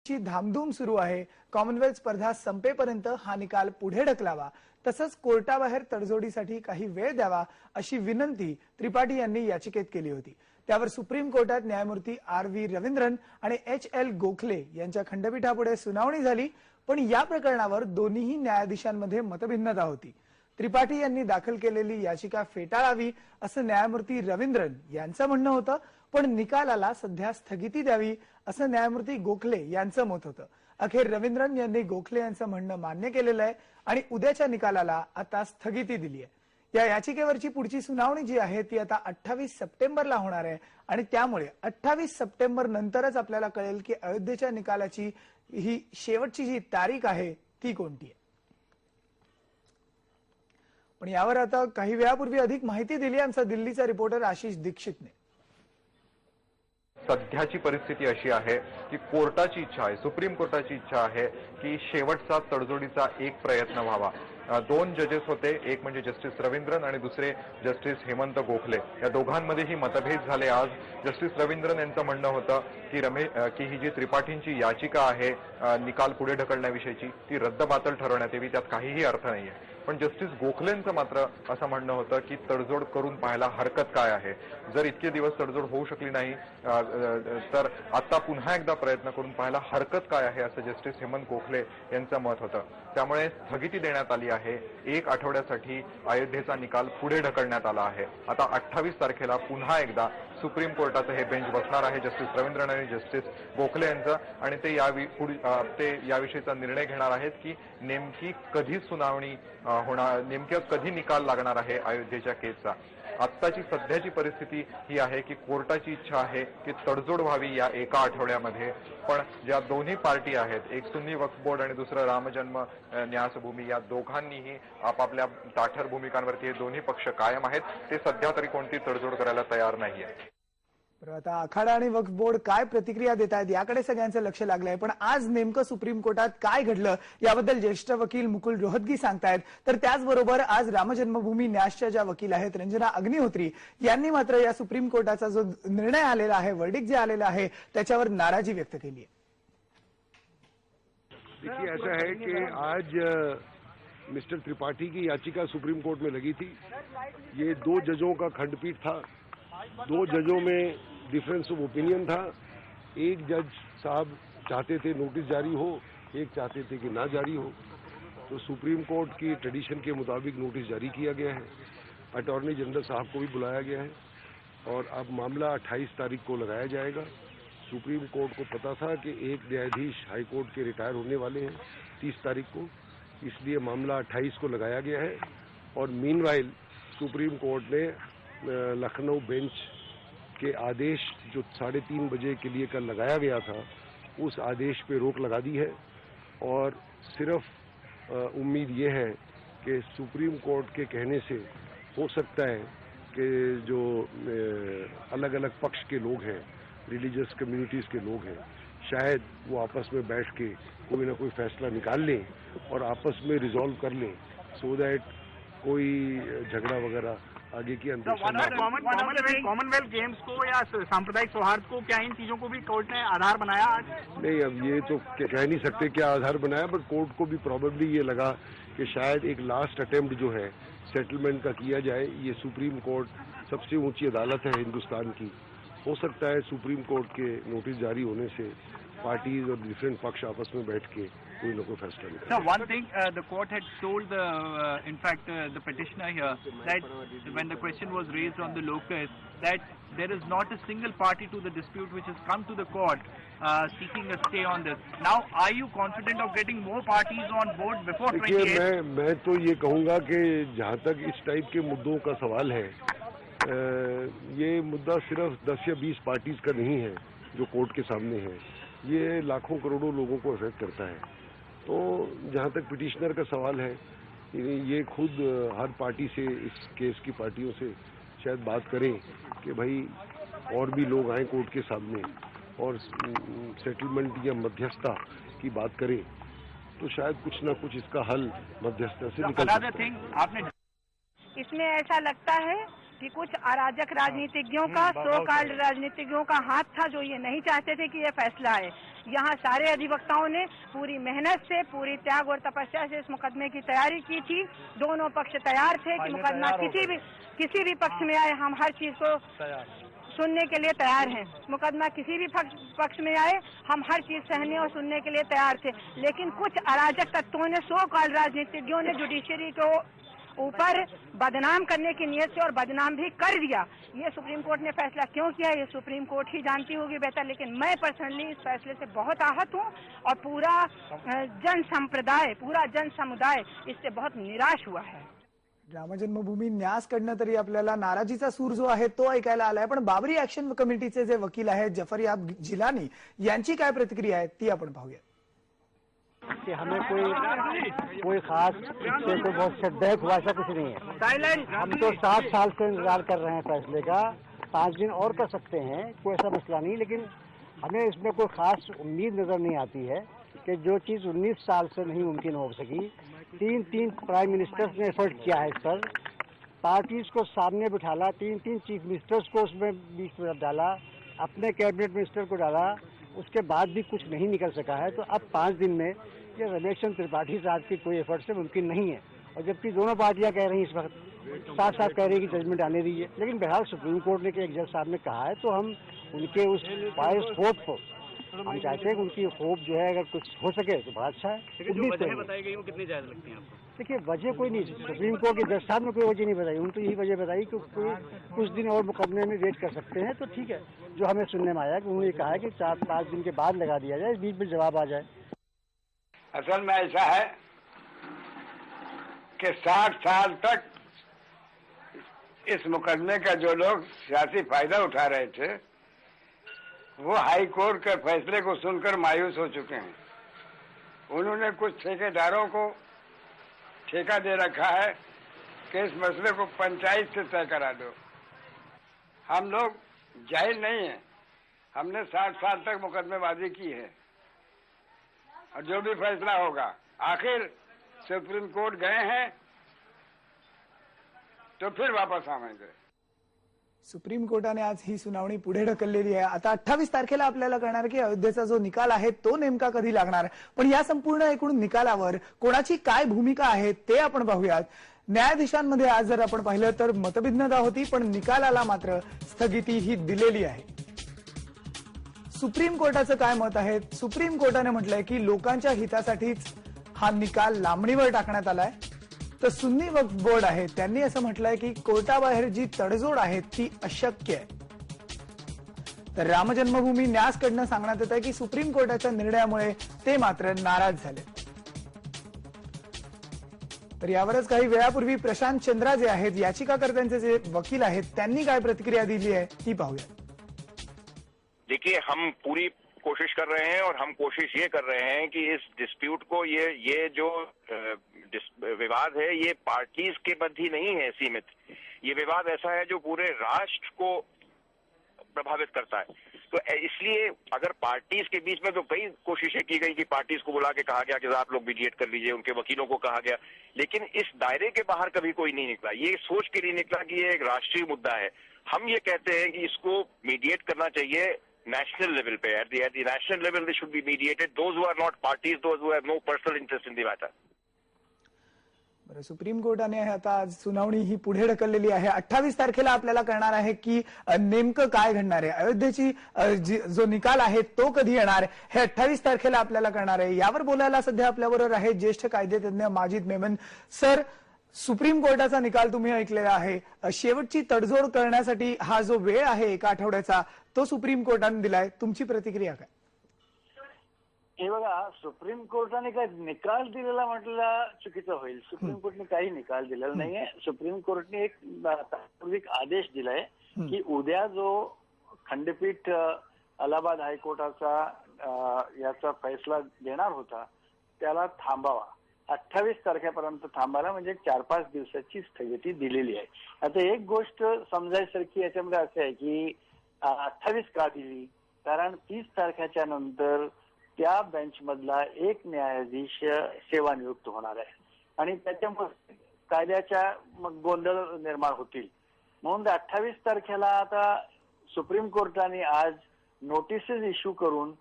ची धामधूम सुरू आहे। कॉमनवेल्थ स्पर्धा संपेपर्यंत हा निकाल पुढे ढकलावा, तसंच कोर्टाबाहेर तडजोडीसाठी काही वेळ द्यावा अशी विनंती त्रिपाठी यांनी याचिकेत केली होती। त्यावर सुप्रीम कोर्टात न्यायमूर्ती आर.व्ही. रवींद्रन आणि एच.एल. गोखले यांच्या खंडपीठापुढे सुनावणी झाली, पण या प्रकरणावर दोन्ही न्यायाधीशांमध्ये मतभिन्नता होती। त्रिपाठी यांनी दाखल केलेली याचिका फेटाळावी असं न्यायमूर्ती रवींद्रन यांचं म्हणणं होतं, पण निकालाला सध्या स्थगिती द्यावी असं न्यायमूर्ती गोखले यांचं मत होतं। अखेर रवींद्रन यांनी गोखले यांचं म्हणणं मान्य केलेलं आहे आणि उद्याच्या निकालाला आता स्थगिती दिली आहे। या याचिकेवरची पुढची सुनावणी जी आहे ती आता 28 सप्टेंबरला होणार आहे आणि त्यामुळे 28 सप्टेंबर नंतरच आपल्याला कळेल की अयोध्येच्या निकालाची ही शेवटची जी तारीख आहे ती कोणती आहे। पण यावर आता काही वेळापूर्वी अधिक माहिती दिली आमचा दिल्लीचा रिपोर्टर आशिष दीक्षितने। सध्याची परिस्थिती अशी आहे की कोर्टाची इच्छा आहे, सुप्रीम कोर्टाची इच्छा आहे की शेवटचा तडजोडीचा एक प्रयत्न व्हावा। दोन जजेस होते, एक म्हणजे जस्टिस रवींद्रन आणि दुसरे जस्टिस हेमंत गोखले। या दोघांमध्येही मतभेद झाले। आज जस्टिस रवींद्रन यांचं म्हणणं होतं की ही जी त्रिपाठींची याचिका आहे निकाल पुढे ढकलण्याविषयीची ती रद्दबातल ठरवण्यात यावी, त्यात काहीही अर्थ नाहीये। पण जस्टिस गोखलेंचं मात्र असं म्हणणं होतं की तडजोड करून पाहायला हरकत काय आहे। जर इतके दिवस तडजोड होऊ शकली नाही तर आता पुन्हा एकदा प्रयत्न करून पाहायला हरकत काय आहे असं जस्टिस हेमंत गोखले यांचं मत होतं। त्यामुळे स्थगिती देण्यात आली आहे। एक आठवड्यासाठी अयोध्येचा निकाल पुढे ढकलण्यात आला आहे। आता 28 तारखेला पुन्हा एकदा सुप्रीम कोर्टाचं हे बेंच बसणार आहे जस्टिस रवींद्रन आणि जस्टिस गोखले यांचं, आणि ते याविषयीचा निर्णय घेणार आहेत की नेमकी कधी सुनावणी होणार, नेमक्या कधी निकाल लागणार आहे अयोध्येच्या केसचा। आत्ताची सध्याची परिस्थिती ही आहे की कोर्टाची इच्छा आहे की तडजोड व्हावी या एका आठवड्यामध्ये, पण ज्या दोन्ही पार्टी आहेत, एक सुन्नी वक्फ बोर्ड आणि दुसरं रामजन्म न्यासभूमी, या दोघांनीही आपापल्या ताठर भूमिकांवरती हे दोन्ही पक्ष कायम आहेत। ते सध्या तरी कोणती तडजोड करायला तयार नाहीये। आता आखाडा आणि वक्फ बोर्ड काय प्रतिक्रिया देत आहेत याकडे सगळ्यांचं लक्ष लागलंय। पण आज नेमकं सुप्रीम कोर्टात काय घडलं याबद्दल ज्येष्ठ वकील मुकुल रोहतगी सांगतायत। तर त्याचबरोबर आज रामजन्मभूमी न्यासच्या ज्या वकील आहेत रंजना अग्निहोत्री यांनी मात्र या सुप्रीम कोर्टाचा जो निर्णय आलेला आहे, वर्डिक्ट जे आलेला आहे त्याच्यावर नाराजी व्यक्त केली आहे। देखिए, ऐसा है कि आज मिस्टर त्रिपाठी की याचिका सुप्रीम कोर्ट में लगी थी। ये 2 जजों का खंडपीठ था। 2 जजों में डिफरेंस ऑफ ओपिनियन था। एक जज साहब चाहते थे नोटिस जारी हो, एक चाहते थे कि ना जारी हो। तो सुप्रीम कोर्ट की ट्रेडिशन के मुताबिक नोटिस जारी किया गया है। अटॉर्नी जनरल साहब को भी बुलाया गया है और अब मामला 28 तारीख को लगाया जाएगा। सुप्रीम कोर्ट को पता था कि एक न्यायाधीश हाई कोर्ट के रिटायर होने वाले हैं 30 तारीख को, इसलिए मामला 28 को लगाया गया है। और मीनवाइल सुप्रीम कोर्ट ने लखनऊ बेंच के आदेश जो 3:30 बजे के लिए कल लगाया गया था, उस आदेश पे रोक लगा दी है। और सिर्फ उम्मीद ये है कि सुप्रीम कोर्ट के कहने से हो सकता है कि जो अलग अलग पक्ष के लोग हैं, रिलीजियस कम्युनिटीज़ के लोग हैं, शायद वो आपस में बैठ के कोई ना कोई फैसला निकाल लें और आपस में रिजॉल्व कर लें, सो दैट कोई झगड़ा वगैरह आगे की कॉमनवेल्थ गेम्स को या सांप्रदायिक सौहार्द को, क्या इन चीजों को भी कोर्ट ने आधार बनाया आज? नहीं, अब ये तो कह नहीं सकते क्या आधार बनाया, बट कोर्ट को भी प्रोबेबली ये लगा कि शायद एक लास्ट अटेम्प्ट जो है सेटलमेंट का किया जाए। ये सुप्रीम कोर्ट सबसे ऊंची अदालत है हिंदुस्तान की। हो सकता है सुप्रीम कोर्ट के नोटिस जारी होने से पार्टीज और डिफरेंट पक्ष आपस में बैठ के कोई ना कोई फैसला निकाले। So one thing, the court had told the petitioner here that when the question was raised on the locus, that there is not a single party to the dispute which has come to the court seeking a stay on this. Now, are you confident of getting more parties on board before 28? मैं तो ये कहूँगा कि जहाँ तक इस type के मुद्दों का सवाल है, ये मुद्दा सिर्फ 10 या 20 पार्टीज का नहीं है जो कोर्ट के सामने है। ये लाखों करोड़ों लोगों को अफेक्ट करता है। तो जहाँ तक पिटिशनर का सवाल है, ये खुद हर पार्टी से, इस केस की पार्टियों से शायद बात करें कि भाई और भी लोग आए कोर्ट के सामने और सेटलमेंट या मध्यस्थता की बात करें, तो शायद कुछ ना कुछ इसका हल मध्यस्थता से निकल सकता है। इसमें ऐसा लगता है कि कुछ अराजक राजनीतिज्ञों का, सो कॉल्ड राजनीतिज्ञों का हाथ था, जो ये नहीं चाहते थे कि ये फैसला आए। यहाँ सारे अधिवक्ताओं ने पूरी मेहनत से, पूरी त्याग और तपस्या से इस मुकदमे की तैयारी की थी। दोनों पक्ष तैयार थे कि मुकदमा किसी भी पक्ष में आए, हम हर चीज को सुनने के लिए तैयार हैं। मुकदमा किसी भी पक्ष में आए, हम हर चीज सहने और सुनने के लिए तैयार थे। लेकिन कुछ अराजक तत्वों ने, सो कॉल राजनीतिज्ञों ने जुडिशरी को ऊपर बदनाम करने की नीयत से और बदनाम भी कर दिया। ये सुप्रीम कोर्ट ने फैसला क्यों किया, ये सुप्रीम कोर्ट ही जानती होगी बेहतर। लेकिन मैं पर्सनली इस फैसले से बहुत आहत हूँ और पूरा जन संप्रदाय, पूरा जन समुदाय इससे बहुत निराश हुआ है। राम जन्मभूमी न्यासकडनं तरी आपल्याला नाराजीचा सूर जो आहे तो ऐकायला आलाय, पण बाबरी ऍक्शन कमिटीचे जे वकील आहेत जफरयाब जिलानी यांची काय प्रतिक्रिया आहे ती आपण पाहूया। कि हमें कोई खास इससे कोई बहुत सेटबैक हुआ ऐसा कुछ नहीं है। हम तो 7 साल से इंतजार कर रहे हैं फैसले का, 5 दिन और कर सकते हैं, कोई ऐसा मसला नहीं। लेकिन हमें इसमें कोई खास उम्मीद नजर नहीं आती है कि जो चीज़ 19 साल से नहीं मुमकिन हो सकी। 3 प्राइम मिनिस्टर्स ने एफर्ट किया है इस पर, पार्टीज को सामने बिठाला, 3 चीफ मिनिस्टर्स को उसमें बीच में डाला, अपने कैबिनेट मिनिस्टर को डाला, उसके बाद भी कुछ नहीं निकल सका है। तो अब 5 दिन में ये रमेश चंद्र त्रिपाठी साहब की कोई एफर्ट से मुमकिन नहीं है। और जबकि दोनों पार्टियां कह रही हैं इस वक्त साथ कह रही है कि जजमेंट आने दीजिए। लेकिन बहरहाल सुप्रीम कोर्ट ने एक जज साहब ने कहा है तो हम उनके उस बायस होप को हम चाहते हैं कि उनकी होप जो है अगर कुछ हो सके तो बड़ा अच्छा है। वजह बताई गई वो कितनी जायज लगती है आपको? देखिए वजह कोई नहीं, सुप्रीम कोर्ट के जज साहब ने कोई वजह नहीं बताई, उन्होंने तो यही वजह बताई कि कुछ दिन और मुकदमे में वेट कर सकते हैं। तो ठीक है, जो हमें सुनने में आया कि उन्होंने कहा है कि 4-5 दिन के बाद लगा दिया जाए, इस बीच में जवाब आ जाए। असल में ऐसा है कि 60 साल तक इस मुकदमे का जो लोग सियासी फायदा उठा रहे थे वो हाई कोर्ट के फैसले को सुनकर मायूस हो चुके हैं। उन्होंने कुछ ठेकेदारों को ठेका दे रखा है कि इस मसले को पंचायत से तय करा दो। हम लोग जाहिल नहीं है, हमने 60 साल तक मुकदमेबाजी की है और जो भी फैसला होगा, आखिर सुप्रीम कोर्ट गए हैं तो फिर वापस आवेंगे। सुप्रीम कोर्टाने आज ही सुनावणी पुढे ढकललेली आहे। आता 28 तारखेला आपल्याला कळणार की अयोध्येचा जो निकाल आहे तो नेमका कधी लागणार, पण या संपूर्ण एकूण निकालावर कोणाची काय भूमिका आहे ते आपण पाहूयात। न्यायाधीशांमध्ये आज जर आपण पाहिलं तर मतभिन्नता होती, पण निकालाला मात्र स्थगिती ही दिलेली आहे। सुप्रीम कोर्टाचं काय मत आहे? सुप्रीम कोर्टाने म्हटलंय की लोकांच्या हितासाठीच हा निकाल लांबणीवर टाकण्यात आलाय। तर सुन्नी वक्फ बोर्ड आहे त्यांनी असं म्हटलंय की कोर्टाबाहेर जी तडजोड आहे ती अशक्य आहे। तर राम जन्मभूमी न्यासकडनं सांगण्यात येत आहे की सुप्रीम कोर्टाच्या निर्णयामुळे ते मात्र नाराज झाले। तर यावरच काही वेळापूर्वी प्रशांत चंद्रा जे आहेत याचिकाकर्त्यांचे जे वकील आहेत त्यांनी काय प्रतिक्रिया दिली आहे ती पाहूया। देखिए, हम पूरी कोशिश कर रहे हैं और हम कोशिश ये कर रहे हैं कि इस डिस्प्यूट को ये जो विवाद है ये पार्टीज के मध्य ही नहीं है सीमित। ये विवाद ऐसा है जो पूरे राष्ट्र को प्रभावित करता है। तो इसलिए अगर पार्टीज के बीच में तो कई कोशिशें की गई कि पार्टीज को बुला के कहा गया कि आप लोग मीडिएट कर लीजिए, उनके वकीलों को कहा गया, लेकिन इस दायरे के बाहर कभी कोई नहीं निकला। ये सोच के लिए निकला कि ये एक राष्ट्रीय मुद्दा है। हम ये कहते हैं कि इसको मीडिएट करना चाहिए नेशनल लेवल पे। At the national level they should be mediated, those who are not parties, those who have no personal interest in the matter. बरं, सुप्रीम कोर्टाने आता आज सुनावणी ही पुढे ढकललेली आहे। 28 तारखेला आपल्याला कळणार आहे की नेमकं काय घडणार आहे। अयोध्येची जो निकाल आहे तो कधी येणार हे 28 तारखेला आपल्याला कळणार आहे। यावर बोलायला सध्या आपल्याबरोबर आहे ज्येष्ठ कायदेतज्ञ माजिद मेमन सर। सुप्रीम कोर्टाचा निकाल तुम्ही ऐकलेला आहे, शेवटची तडजोड करण्यासाठी हा जो वेळ आहे 1 आठवड्याचा तो सुप्रीम कोर्टाने दिलाय, तुमची प्रतिक्रिया काय? हे बघा, सुप्रीम कोर्टाने काय निकाल दिलेला म्हटलेला चुकीचं होईल। सुप्रीम कोर्टने काही निकाल दिलेला नाहीये। सुप्रीम कोर्टने एक तात्विक आदेश दिलाय की उद्या जो खंडपीठ अलाहाबाद हायकोर्टाचा याचा फैसला देणार होता त्याला थांबावा, 28 तारखेपर्यंत थांबायला, म्हणजे 4-5 दिवसाची स्थगिती दिलेली आहे। आता एक गोष्ट समजायसारखी याच्यामध्ये असं आहे की 28 का दिली, कारण 30 तारखेच्या नंतर त्या बेंच मधला एक न्यायाधीश सेवानिवृत्त होणार आहे आणि त्याच्यामुळे कायद्याच्या मग गोंधळ निर्माण होतील। म्हणून 28 तारखेला आता सुप्रीम कोर्टाने आज नोटिसेस इश्यू करून